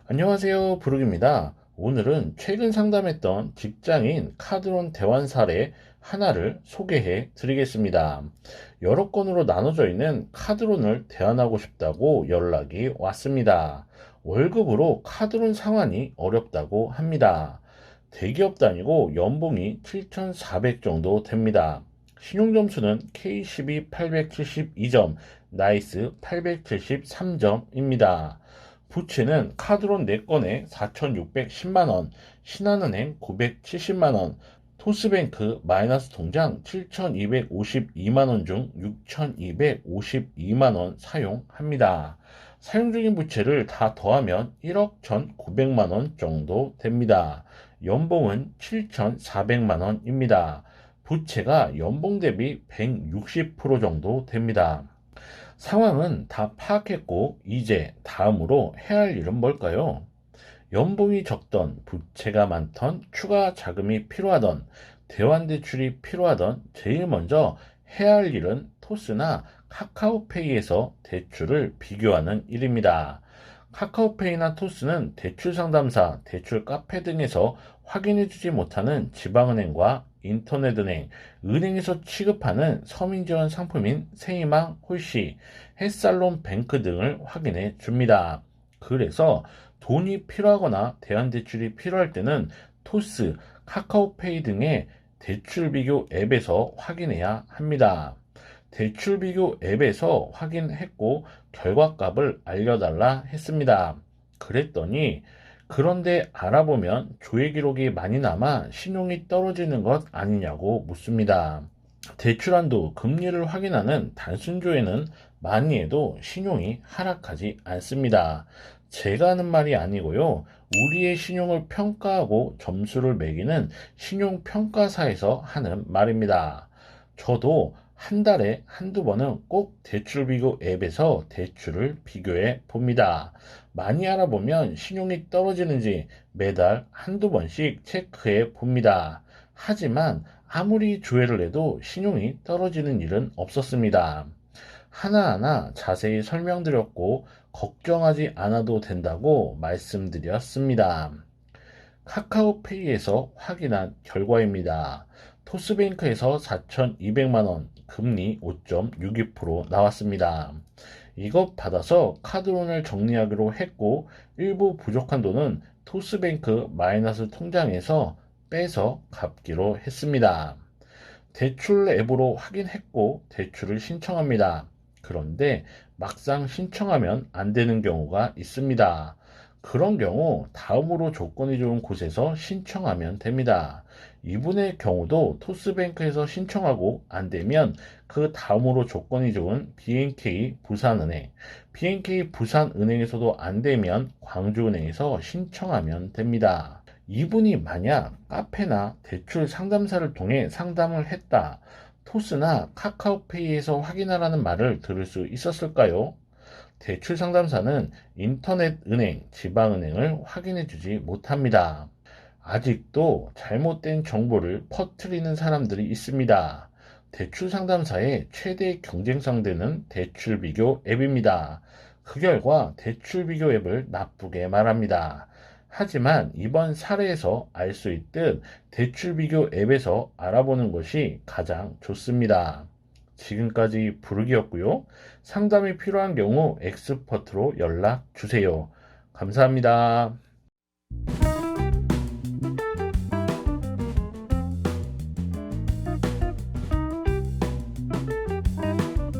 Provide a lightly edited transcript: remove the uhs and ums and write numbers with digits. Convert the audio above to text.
안녕하세요, 부르기입니다. 오늘은 최근 상담했던 직장인 카드론 대환 사례 하나를 소개해 드리겠습니다. 여러 건으로 나눠져 있는 카드론을 대환하고 싶다고 연락이 왔습니다. 월급으로 카드론 상환이 어렵다고 합니다. 대기업 다니고 연봉이 7,400 정도 됩니다. 신용점수는 K12 872점, 나이스 873점입니다. 부채는 카드론 4건에 4,610만원, 신한은행 970만원, 토스뱅크 마이너스 통장 7,252만원 중 6,252만원 사용합니다. 사용 중인 부채를 다 더하면 1억 1,900만원 정도 됩니다. 연봉은 7,400만원입니다. 부채가 연봉 대비 160% 정도 됩니다. 상황은 다 파악했고 이제 다음으로 해야 할 일은 뭘까요? 연봉이 적던, 부채가 많던, 추가 자금이 필요하던, 대환대출이 필요하던 제일 먼저 해야 할 일은 토스나 카카오페이에서 대출을 비교하는 일입니다. 카카오페이나 토스는 대출 상담사, 대출 카페 등에서 확인해주지 못하는 지방은행과 인터넷은행, 은행에서 취급하는 서민지원 상품인 세이망, 홀씨, 햇살론 뱅크 등을 확인해 줍니다. 그래서 돈이 필요하거나 대환대출이 필요할 때는 토스, 카카오페이 등의 대출 비교 앱에서 확인해야 합니다. 대출 비교 앱에서 확인했고 결과값을 알려달라 했습니다. 그랬더니 그런데 알아보면 조회 기록이 많이 남아 신용이 떨어지는 것 아니냐고 묻습니다. 대출 한도, 금리를 확인하는 단순 조회는 많이 해도 신용이 하락하지 않습니다. 제가 하는 말이 아니고요. 우리의 신용을 평가하고 점수를 매기는 신용평가사에서 하는 말입니다. 저도 한 달에 한두 번은 꼭 대출 비교 앱에서 대출을 비교해 봅니다. 많이 알아보면 신용이 떨어지는지 매달 한두 번씩 체크해 봅니다. 하지만 아무리 조회를 해도 신용이 떨어지는 일은 없었습니다. 하나하나 자세히 설명드렸고 걱정하지 않아도 된다고 말씀드렸습니다. 카카오페이에서 확인한 결과입니다. 토스뱅크에서 4,200만원, 금리 5.62% 나왔습니다. 이것 받아서 카드론을 정리하기로 했고 일부 부족한 돈은 토스뱅크 마이너스 통장에서 빼서 갚기로 했습니다. 대출 앱으로 확인했고 대출을 신청합니다. 그런데 막상 신청하면 안 되는 경우가 있습니다. 그런 경우 다음으로 조건이 좋은 곳에서 신청하면 됩니다. 이분의 경우도 토스뱅크에서 신청하고 안 되면 그 다음으로 조건이 좋은 BNK 부산은행, BNK 부산은행에서도 안 되면 광주은행에서 신청하면 됩니다. 이분이 만약 카페나 대출 상담사를 통해 상담을 했다. 토스나 카카오페이에서 확인하라는 말을 들을 수 있었을까요? 대출 상담사는 인터넷 은행, 지방은행을 확인해 주지 못합니다. 아직도 잘못된 정보를 퍼뜨리는 사람들이 있습니다. 대출 상담사의 최대 경쟁 상대는 대출 비교 앱입니다. 그 결과 대출 비교 앱을 나쁘게 말합니다. 하지만 이번 사례에서 알 수 있듯 대출 비교 앱에서 알아보는 것이 가장 좋습니다. 지금까지 부르기였고요. 상담이 필요한 경우 엑스퍼트로 연락 주세요. 감사합니다.